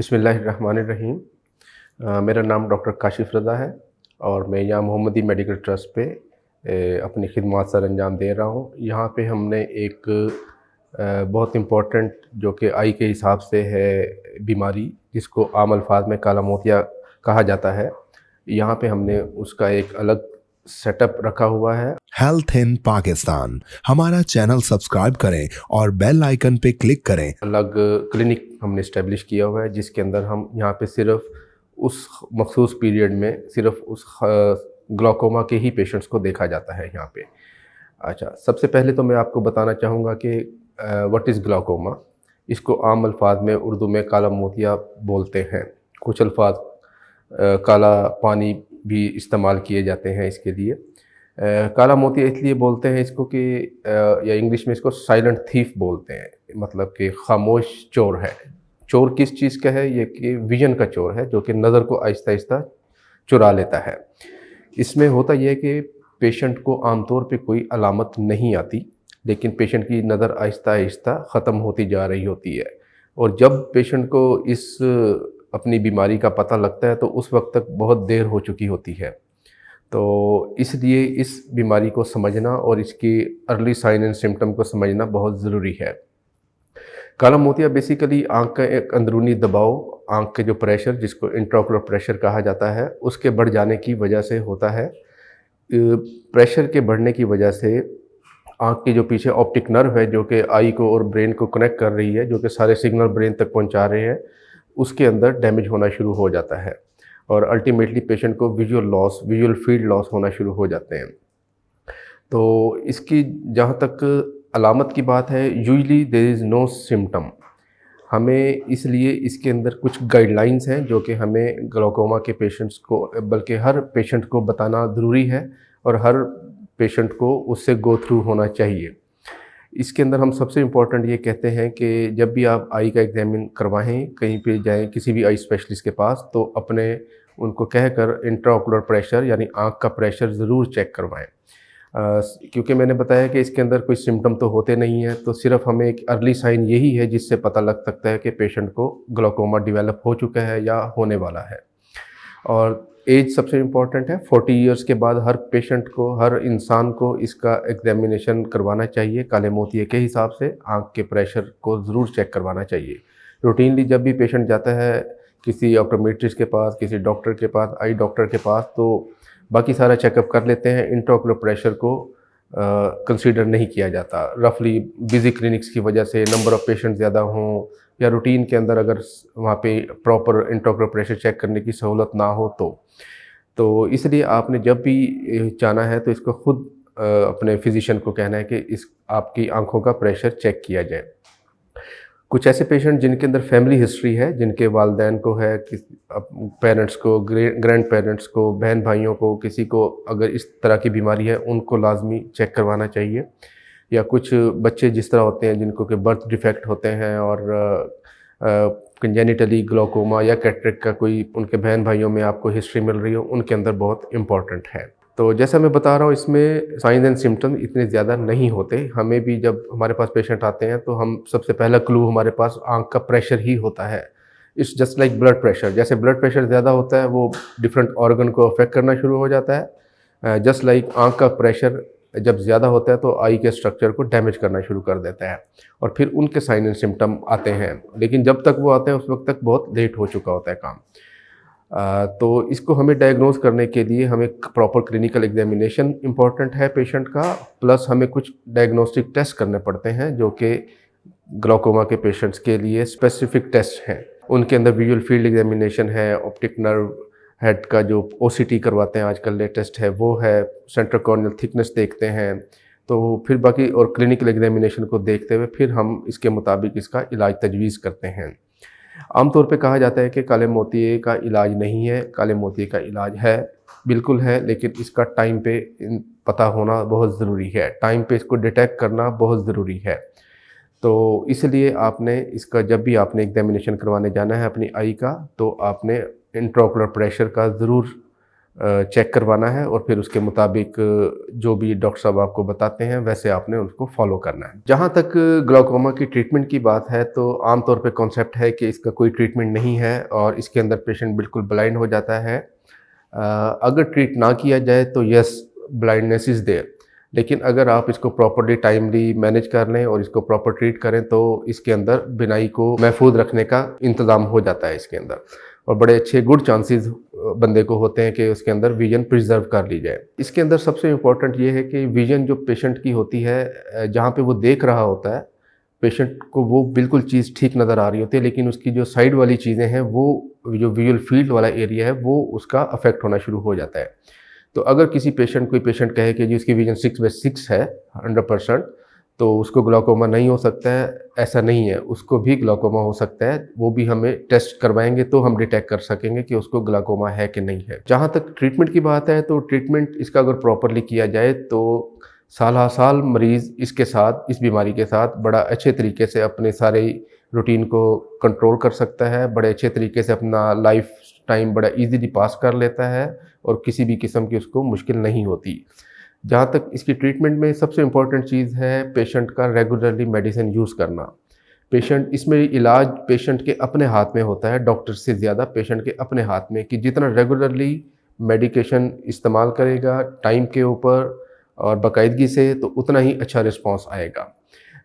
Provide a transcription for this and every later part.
बिस्मिल्लाहिर्रहमानिर्रहीम। मेरा नाम डॉक्टर काशिफ़ रज़ा है और मैं यहाँ मोहम्मदी मेडिकल ट्रस्ट पे अपनी खिदमत सर अंजाम दे रहा हूँ। यहाँ पे हमने एक बहुत इम्पोर्टेंट जो कि आई के हिसाब से है बीमारी, जिसको आम अल्फाज में काला मोतिया कहा जाता है। यहाँ पे हमने उसका एक अलग सेटअप रखा हुआ है। हेल्थ इन पाकिस्तान हमारा चैनल सब्सक्राइब करें और बेल आइकन पे क्लिक करें। अलग क्लिनिक हमने इस्टेब्लिश किया हुआ है, जिसके अंदर हम यहाँ पे सिर्फ उस मखसूस पीरियड में सिर्फ उस ग्लाकोमा के ही पेशेंट्स को देखा जाता है यहाँ पे। अच्छा, सबसे पहले तो मैं आपको बताना चाहूँगा कि व्हाट इज़ ग्लाकोमा। इसको आम अल्फाज में उर्दू में काला मोतिया बोलते हैं। कुछ अल्फाज काला पानी भी इस्तेमाल किए जाते हैं इसके लिए। काला मोतिया इसलिए बोलते हैं इसको कि या इंग्लिश में इसको साइलेंट थीफ बोलते हैं, मतलब कि खामोश चोर है। चोर किस चीज़ का है? ये कि विज़न का चोर है, जो कि नज़र को आहिस्ता-आहिस्ता चुरा लेता है। इसमें होता ये है कि पेशेंट को आमतौर पे कोई अलामत नहीं आती, लेकिन पेशेंट की नज़र आहिस्ता-आहिस्ता ख़त्म होती जा रही होती है, और जब पेशेंट को इस अपनी बीमारी का पता लगता है तो उस वक़्त तक बहुत देर हो चुकी होती है। तो इसलिए इस बीमारी को समझना और इसकी अर्ली साइन एंड सिम्पटम को समझना बहुत ज़रूरी है। काला मोतिया बेसिकली आँख का एक अंदरूनी दबाव, आँख के जो प्रेशर, जिसको इंट्राओकुलर प्रेशर कहा जाता है, उसके बढ़ जाने की वजह से होता है। प्रेशर के बढ़ने की वजह से आँख के जो पीछे ऑप्टिक नर्व है, जो कि आई को और ब्रेन को कनेक्ट कर रही है, जो कि सारे सिग्नल ब्रेन तक पहुँचा रहे हैं, उसके अंदर डैमेज होना शुरू हो जाता है और अल्टीमेटली पेशेंट को विजुअल फील्ड लॉस होना शुरू हो जाते हैं। तो इसकी जहाँ तक अलामत की बात है, usually there is no symptom. हमें इसलिए इसके अंदर कुछ गाइडलाइंस हैं जो कि हमें ग्लाकोमा के पेशेंट्स को, बल्कि हर पेशेंट को बताना ज़रूरी है और हर पेशेंट को उससे गो थ्रू होना चाहिए। इसके अंदर हम सबसे इम्पोर्टेंट ये कहते हैं कि जब भी आप आई का एग्ज़ामिन करवाएँ, कहीं पे जाएँ किसी भी आई स्पेशलिस्ट के पास, तो अपने उनको कहकर इंट्राओकुलर प्रेशर यानी आँख का प्रेशर ज़रूर चेक करवाएँ। क्योंकि मैंने बताया कि इसके अंदर कोई सिम्पटम तो होते नहीं हैं, तो सिर्फ़ हमें एक अर्ली साइन यही है जिससे पता लग सकता है कि पेशेंट को ग्लाकोमा डेवलप हो चुका है या होने वाला है। और एज सबसे इम्पॉर्टेंट है। 40 इयर्स के बाद हर पेशेंट को, हर इंसान को इसका एग्ज़ामिनेशन करवाना चाहिए। काले मोतिये के हिसाब से आँख के प्रेशर को ज़रूर चेक करवाना चाहिए। रूटीनली जब भी पेशेंट जाता है किसी ऑप्टोमेट्रिस्ट के पास, किसी डॉक्टर के पास, आई डॉक्टर के पास, तो बाकी सारा चेकअप कर लेते हैं। इंट्राओकुलर प्रेशर को कंसीडर नहीं किया जाता। रफली बिज़ी क्लिनिक्स की वजह से, नंबर ऑफ़ पेशेंट ज़्यादा हों, या रूटीन के अंदर अगर वहाँ पे प्रॉपर इंट्राओकुलर प्रेशर चेक करने की सहूलत ना हो तो इसलिए आपने जब भी जाना है तो इसको खुद अपने फिजिशियन को कहना है कि इस आपकी आँखों का प्रेशर चेक किया जाए। कुछ ऐसे पेशेंट जिनके अंदर फैमिली हिस्ट्री है, जिनके वालिदैन को है, पेरेंट्स को, ग्रैंड पेरेंट्स को, बहन भाइयों को, किसी को अगर इस तरह की बीमारी है, उनको लाजमी चेक करवाना चाहिए। या कुछ बच्चे जिस तरह होते हैं जिनको कि बर्थ डिफेक्ट होते हैं और कंजेनिटली ग्लाकोमा या कैटरेक्ट का कोई उनके बहन भाइयों में आपको हिस्ट्री मिल रही हो, उनके अंदर बहुत इम्पॉर्टेंट है। तो जैसा मैं बता रहा हूँ, इसमें साइंस एंड सिम्पटम इतने ज़्यादा नहीं होते। हमें भी जब हमारे पास पेशेंट आते हैं तो हम सबसे पहला क्लू हमारे पास आँख का प्रेशर ही होता है। It's just like blood pressure. जैसे ब्लड प्रेशर ज़्यादा होता है, वो डिफरेंट ऑर्गन को अफेक्ट करना शुरू हो जाता है। जस्ट लाइक आँख का प्रेशर जब ज़्यादा होता है तो आई के स्ट्रक्चर को डैमेज करना शुरू कर देता है और फिर उनके साइन एंड सिम्पटम आते हैं। लेकिन जब तक वो आते हैं उस वक्त तक बहुत लेट हो चुका होता है काम। तो इसको हमें डायग्नोज़ करने के लिए हमें प्रॉपर क्लिनिकल एग्जामिनेशन इम्पॉर्टेंट है पेशेंट का, प्लस हमें कुछ डायग्नोस्टिक टेस्ट करने पड़ते हैं जो कि ग्लाकोमा के पेशेंट्स के लिए स्पेसिफिक टेस्ट हैं। उनके अंदर विजुअल फील्ड एग्जामिनेशन है, ऑप्टिक नर्व हेड का जो ओसीटी करवाते हैं आजकल लेटेस्ट है वो है, सेंट्रल कॉर्नियल थिकनेस देखते हैं। तो फिर बाकी और क्लिनिकल एग्जामिनेशन को देखते हुए फिर हम इसके मुताबिक इसका इलाज तजवीज़ करते हैं। आमतौर पे कहा जाता है कि काले मोतिये का इलाज नहीं है। काले मोतिये का इलाज है, बिल्कुल है, लेकिन इसका टाइम पे पता होना बहुत ज़रूरी है। टाइम पे इसको डिटेक्ट करना बहुत ज़रूरी है। तो इसलिए आपने इसका, जब भी आपने एग्जामिनेशन करवाने जाना है अपनी आई का, तो आपने इंट्राओकुलर प्रेशर का ज़रूर चेक करवाना है और फिर उसके मुताबिक जो भी डॉक्टर साहब आपको बताते हैं वैसे आपने उसको फॉलो करना है। जहाँ तक ग्लाउकोमा की ट्रीटमेंट की बात है तो आमतौर पे कॉन्सेप्ट है कि इसका कोई ट्रीटमेंट नहीं है और इसके अंदर पेशेंट बिल्कुल ब्लाइंड हो जाता है। अगर ट्रीट ना किया जाए तो यस, ब्लाइंडनेस इज़ देयर, लेकिन अगर आप इसको प्रॉपर्ली टाइमली मैनेज कर लें और इसको प्रॉपर ट्रीट करें तो इसके अंदर बिनाई को महफूज रखने का इंतज़ाम हो जाता है इसके अंदर, और बड़े अच्छे गुड चांसेस बंदे को होते हैं कि उसके अंदर विजन प्रिजर्व कर ली जाए। इसके अंदर सबसे इम्पोर्टेंट ये है कि विजन जो पेशेंट की होती है, जहाँ पे वो देख रहा होता है, पेशेंट को वो बिल्कुल चीज़ ठीक नज़र आ रही होती है, लेकिन उसकी जो साइड वाली चीज़ें हैं वो जो विजुअल फील्ड वाला एरिया है वो उसका अफेक्ट होना शुरू हो जाता है। तो अगर कोई पेशेंट कहे कि जी उसकी विजन 6/6 है 100%, तो उसको ग्लाउकोमा नहीं हो सकता है, ऐसा नहीं है, उसको भी ग्लाउकोमा हो सकता है। वो भी हमें टेस्ट करवाएंगे तो हम डिटेक्ट कर सकेंगे कि उसको ग्लाउकोमा है कि नहीं है। जहाँ तक ट्रीटमेंट की बात है तो ट्रीटमेंट इसका अगर प्रॉपरली किया जाए तो साल साल मरीज़ इसके साथ, इस बीमारी के साथ बड़ा अच्छे तरीके से अपने सारे रूटीन को कंट्रोल कर सकता है, बड़े अच्छे तरीके से अपना लाइफ टाइम बड़ा इजीली पास कर लेता है और किसी भी किस्म की उसको मुश्किल नहीं होती। जहाँ तक इसकी ट्रीटमेंट में सबसे इम्पॉर्टेंट चीज़ है पेशेंट का रेगुलरली मेडिसिन यूज़ करना। इसमें इलाज पेशेंट के अपने हाथ में होता है, डॉक्टर से ज़्यादा पेशेंट के अपने हाथ में, कि जितना रेगुलरली मेडिकेशन इस्तेमाल करेगा टाइम के ऊपर और बाकायदगी से तो उतना ही अच्छा रिस्पॉन्स आएगा।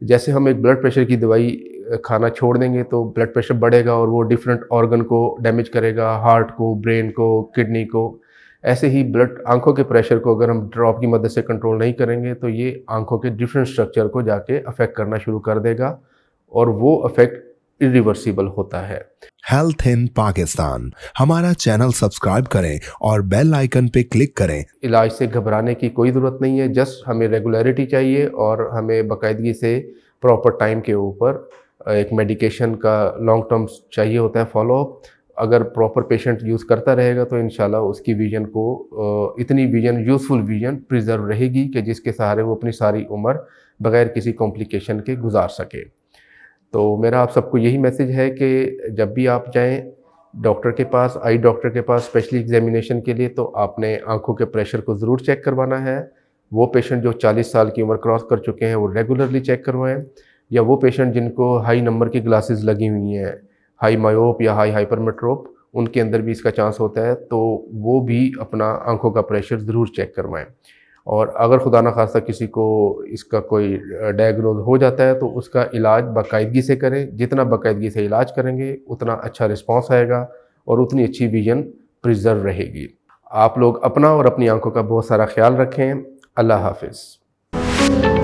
जैसे हम एक ब्लड प्रेशर की दवाई खाना छोड़ देंगे तो ब्लड प्रेशर बढ़ेगा और वो डिफरेंट ऑर्गन को डैमेज करेगा, हार्ट को, ब्रेन को, किडनी को। ऐसे ही आँखों के प्रेशर को अगर हम ड्रॉप की मदद से कंट्रोल नहीं करेंगे तो ये आँखों के डिफरेंट स्ट्रक्चर को जाके अफेक्ट करना शुरू कर देगा और वो अफेक्ट इरिवर्सिबल होता है। हेल्थ इन पाकिस्तान, हमारा चैनल सब्सक्राइब करें और बेल आइकन पे क्लिक करें। इलाज से घबराने की कोई ज़रूरत नहीं है, जस्ट हमें रेगुलरिटी चाहिए और हमें बाकायदगी से प्रॉपर टाइम के ऊपर एक मेडिकेशन का लॉन्ग टर्म चाहिए होता है फॉलोअप। अगर प्रॉपर पेशेंट यूज़ करता रहेगा तो इंशाल्लाह उसकी विजन को इतनी विजन, यूज़फुल विजन प्रिजर्व रहेगी कि जिसके सहारे वो अपनी सारी उम्र बग़ैर किसी कॉम्प्लिकेशन के गुजार सके। तो मेरा आप सबको यही मैसेज है कि जब भी आप जाएँ डॉक्टर के पास, आई डॉक्टर के पास स्पेशली एग्जामिनेशन के लिए, तो आपने आँखों के प्रेशर को ज़रूर चेक करवाना है। वो पेशेंट जो 40 साल की उम्र क्रॉस कर चुके हैं वो रेगुलरली चेक करवाएँ, या वो पेशेंट जिनको हाई नंबर की ग्लासेस लगी हुई हैं, हाई मायोप या हाई हाइपरमेट्रोप, उनके अंदर भी इसका चांस होता है, तो वो भी अपना आँखों का प्रेशर ज़रूर चेक करवाएँ। और अगर खुदा न खास्ता किसी को इसका कोई डायग्नोज हो जाता है तो उसका इलाज बाकायदगी से करें। जितना बाकायदगी से इलाज करेंगे उतना अच्छा रिस्पॉन्स आएगा और उतनी अच्छी विजन प्रिजर्व रहेगी। आप लोग अपना और अपनी आंखों का बहुत सारा ख्याल रखें। अल्लाह हाफ़िज़।